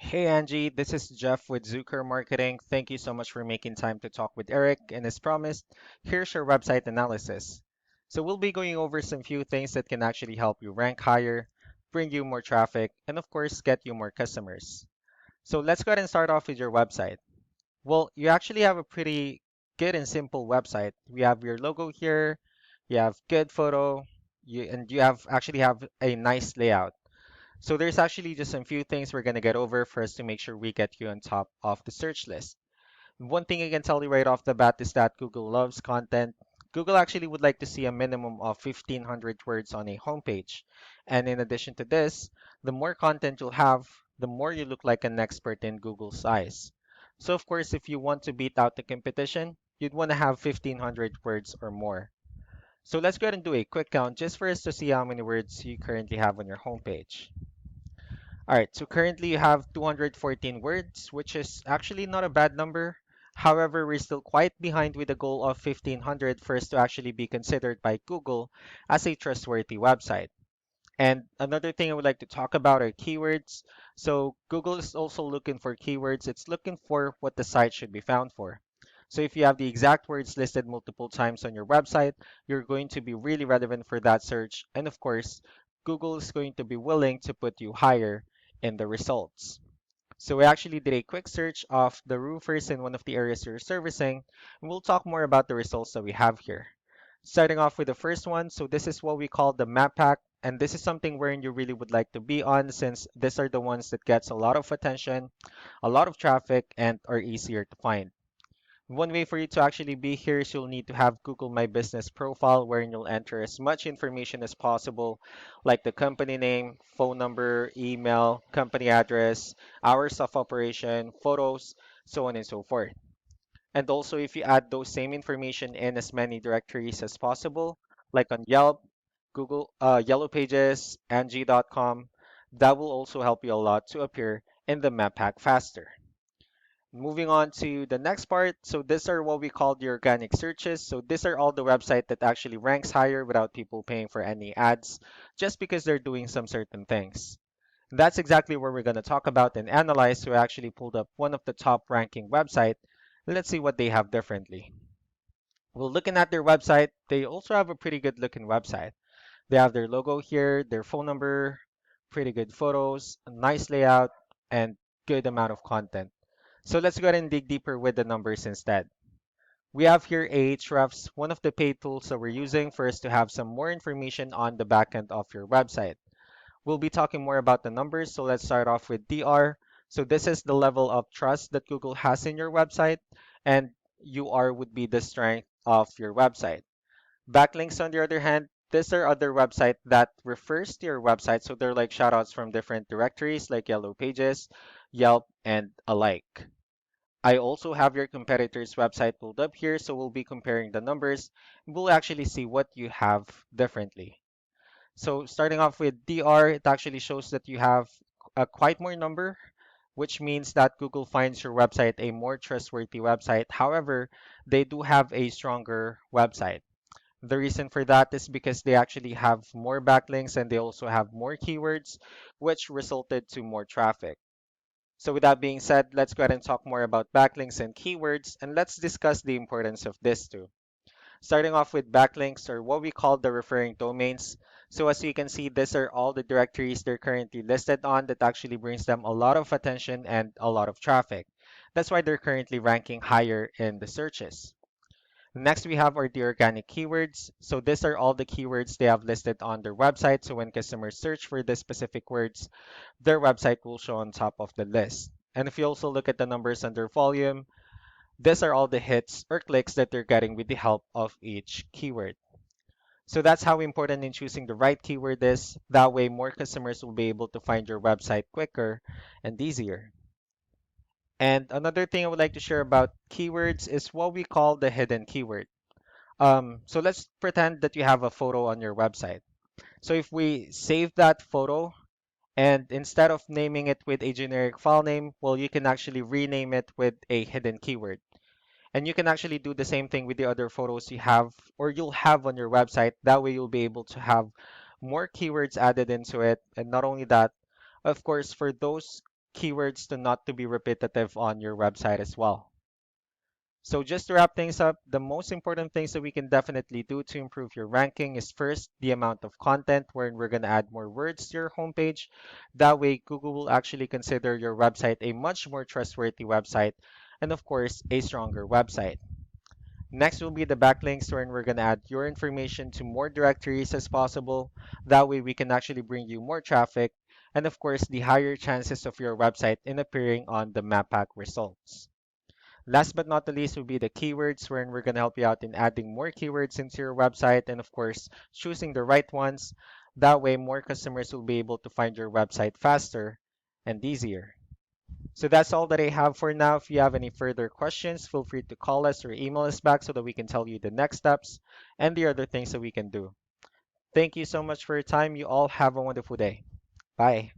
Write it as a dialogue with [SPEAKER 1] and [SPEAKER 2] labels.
[SPEAKER 1] Hey Angie, this is Jeff with Zucker Marketing. Thank you so much for making time to talk with Eric. And as promised, here's your website analysis. So we'll be going over some few things that can actually help you rank higher, bring you more traffic, and of course, get you more customers. So let's go ahead and start off with your website. Well, you actually have a pretty good and simple website. We have your logo here, you have good photo, and you have actually have a nice layout. So there's actually just a few things we're going to get over for us to make sure we get you on top of the search list. One thing I can tell you right off the bat is that Google loves content. Google actually would like to see a minimum of 1,500 words on a homepage. And in addition to this, the more content you'll have, the more you look like an expert in Google's eyes. So of course, if you want to beat out the competition, you'd want to have 1,500 words or more. So let's go ahead and do a quick count just for us to see how many words you currently have on your homepage. All right, so currently you have 214 words, which is actually not a bad number. However, we're still quite behind with the goal of 1500 for us to actually be considered by Google as a trustworthy website. And another thing I would like to talk about are keywords. So Google is also looking for keywords. It's looking for what the site should be found for. So if you have the exact words listed multiple times on your website, you're going to be really relevant for that search. And of course, Google is going to be willing to put you higher in the results. So we actually did a quick search of the roofers in one of the areas you're servicing, and we'll talk more about the results that we have here. Starting off with the first one, so this is what we call the map pack, and this is something wherein you really would like to be on since these are the ones that gets a lot of attention, a lot of traffic, and are easier to find. One way for you to actually be here is you'll need to have Google My Business profile wherein you'll enter as much information as possible, like the company name, phone number, email, company address, hours of operation, photos, so on and so forth. And also, if you add those same information in as many directories as possible, like on Yelp, Google, Yellow Pages, Angie.com, that will also help you a lot to appear in the map pack faster. Moving on to the next part. So these are what we call the organic searches. So these are all the website that actually ranks higher without people paying for any ads, just because they're doing some certain things. That's exactly what we're going to talk about and analyze. So I actually pulled up one of the top ranking website. Let's see what they have differently. Well, looking at their website, they also have a pretty good looking website. They have their logo here, their phone number, pretty good photos, a nice layout, and good amount of content. So let's go ahead and dig deeper with the numbers instead. We have here Ahrefs, one of the paid tools that we're using for us to have some more information on the backend of your website. We'll be talking more about the numbers, so let's start off with DR. So this is the level of trust that Google has in your website, and UR would be the strength of your website. Backlinks, on the other hand, these are other website that refers to your website, so they're like shoutouts from different directories like Yellow Pages, Yelp, and alike. I also have your competitor's website pulled up here, so we'll be comparing the numbers. We'll actually see what you have differently. So starting off with DR, it actually shows that you have a quite more number, which means that Google finds your website a more trustworthy website. However, they do have a stronger website. The reason for that is because they actually have more backlinks and they also have more keywords, which resulted to more traffic. So with that being said, let's go ahead and talk more about backlinks and keywords, and let's discuss the importance of this too. Starting off with backlinks, or what we call the referring domains. So as you can see, these are all the directories they're currently listed on that actually brings them a lot of attention and a lot of traffic. That's why they're currently ranking higher in the searches. Next, we have our the organic keywords. So these are all the keywords they have listed on their website. So when customers search for the specific words, their website will show on top of the list. And if you also look at the numbers under volume, these are all the hits or clicks that they're getting with the help of each keyword. So that's how important in choosing the right keyword is. That way, more customers will be able to find your website quicker and easier. And another thing I would like to share about keywords is what we call the hidden keyword. So let's pretend that you have a photo on your website. So if we save that photo and instead of naming it with a generic file name, well, you can actually rename it with a hidden keyword. And you can actually do the same thing with the other photos you have or you'll have on your website. That way you'll be able to have more keywords added into it. And not only that, of course, for those keywords to not to be repetitive on your website as well. So just to wrap things up, the most important things that we can definitely do to improve your ranking is first the amount of content wherein we're going to add more words to your homepage. That way Google will actually consider your website a much more trustworthy website and of course a stronger website. Next will be the backlinks wherein we're going to add your information to more directories as possible. That way we can actually bring you more traffic and of course the higher chances of your website in appearing on the map pack results. Last but not the least will be the keywords, wherein we're going to help you out in adding more keywords into your website and, of course, choosing the right ones. That way, more customers will be able to find your website faster and easier. So that's all that I have for now. If you have any further questions, feel free to call us or email us back so that we can tell you the next steps and the other things that we can do. Thank you so much for your time. You all have a wonderful day. Bye.